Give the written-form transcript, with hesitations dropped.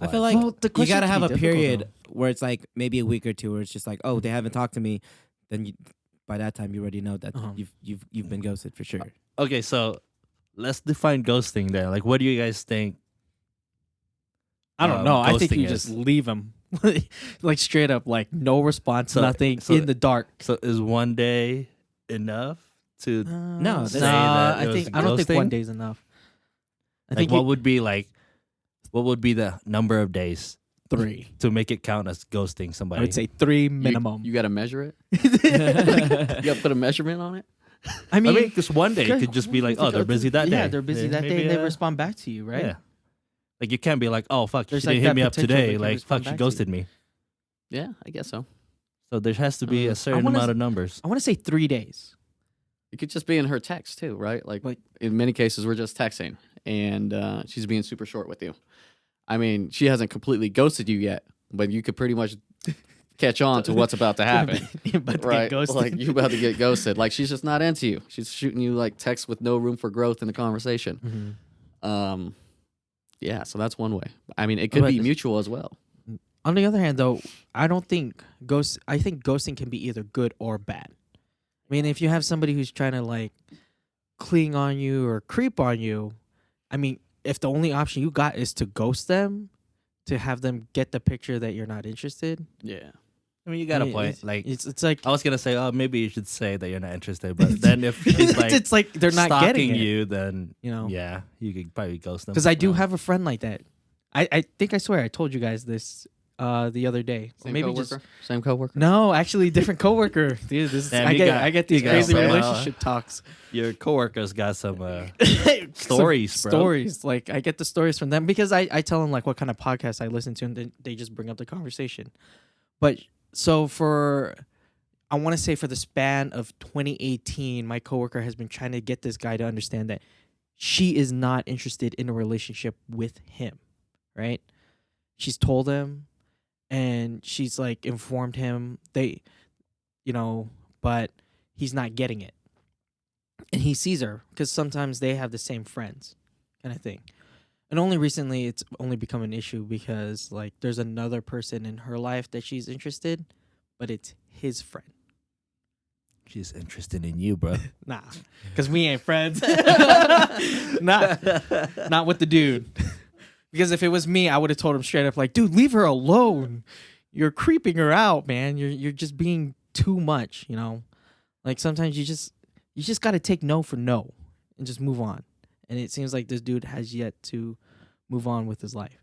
I feel like the you question gotta can have be a difficult, period though. where it's like maybe a week or two where it's just like, oh, they haven't talked to me. Then by that time you already know that you've been ghosted for sure. Okay, so let's define ghosting then. Like, what do you guys think? I don't know. I think ghosting you is. just leave them, like straight up, like no response, So- nothing, so- in the dark. So is one day enough to No, say that's- that it was I don't think one ghosting? day's enough. I like think what would be the number of days 3. to make it count as ghosting somebody? I would say 3 minimum. You got to measure it. You got to put a measurement on it. I mean, because one day it could just be like, oh, they're busy that day. Yeah, they're busy that day, maybe, and they respond back to you, right? Yeah. Like you can't be like, oh fuck, There's she like didn't hit that me up potential today. they can Like respond fuck, she back to you. ghosted me. Yeah, I guess so. So there has to be a certain wanna amount of numbers. I want to say 3 days. It could just be in her text too, right? Like in many cases, we're just texting, and she's being super short with you. I mean, she hasn't completely ghosted you yet, but you could pretty much catch on to what's about to happen. You're about to Right, get ghosted. like you about to get ghosted. Like she's just not into you. She's shooting you like texts with no room for growth in the conversation. Mhm. Yeah, so that's one way. I mean, it could But- be mutual as well. On the other hand, though, I think ghosting can be either good or bad. I mean, if you have somebody who's trying to like cling on you or creep on you, I mean, if the only option you got is to ghost them, to have them get the picture that you're not interested, Yeah. I mean, you got I a mean, point. Like it's like I was gonna say, oh, maybe you should say that you're not interested. But then if she's like, it's like they're not getting stalking it, you, then you know. yeah, you could probably ghost them. Because I do have a friend like that. I think I swear I told you guys this the other day. Or Same maybe coworker? just Same coworker? no, actually different coworker. Dude, this is, Damn, I get these you got crazy some, relationship talks. Your coworkers got some Some stories, bro. Stories. Like I get the stories from them because I tell them like what kind of podcast I listen to, and then they just bring up the conversation. But so I want to say for the span of 2018, my coworker has been trying to get this guy to understand that she is not interested in a relationship with him, right? She's told him, and she's like informed him but he's not getting it. And he sees her because sometimes they have the same friends kind of thing. And only recently it's only become an issue because like there's another person in her life that she's interested, but it's his friend. She's interested in you, bro. Nah, because we ain't friends. Not with the dude. Because if it was me, I would have told him straight up, like, dude, leave her alone. You're creeping her out, man. You're just being too much, you know? Like sometimes you just gotta take no for no and just move on. And it seems like this dude has yet to move on with his life.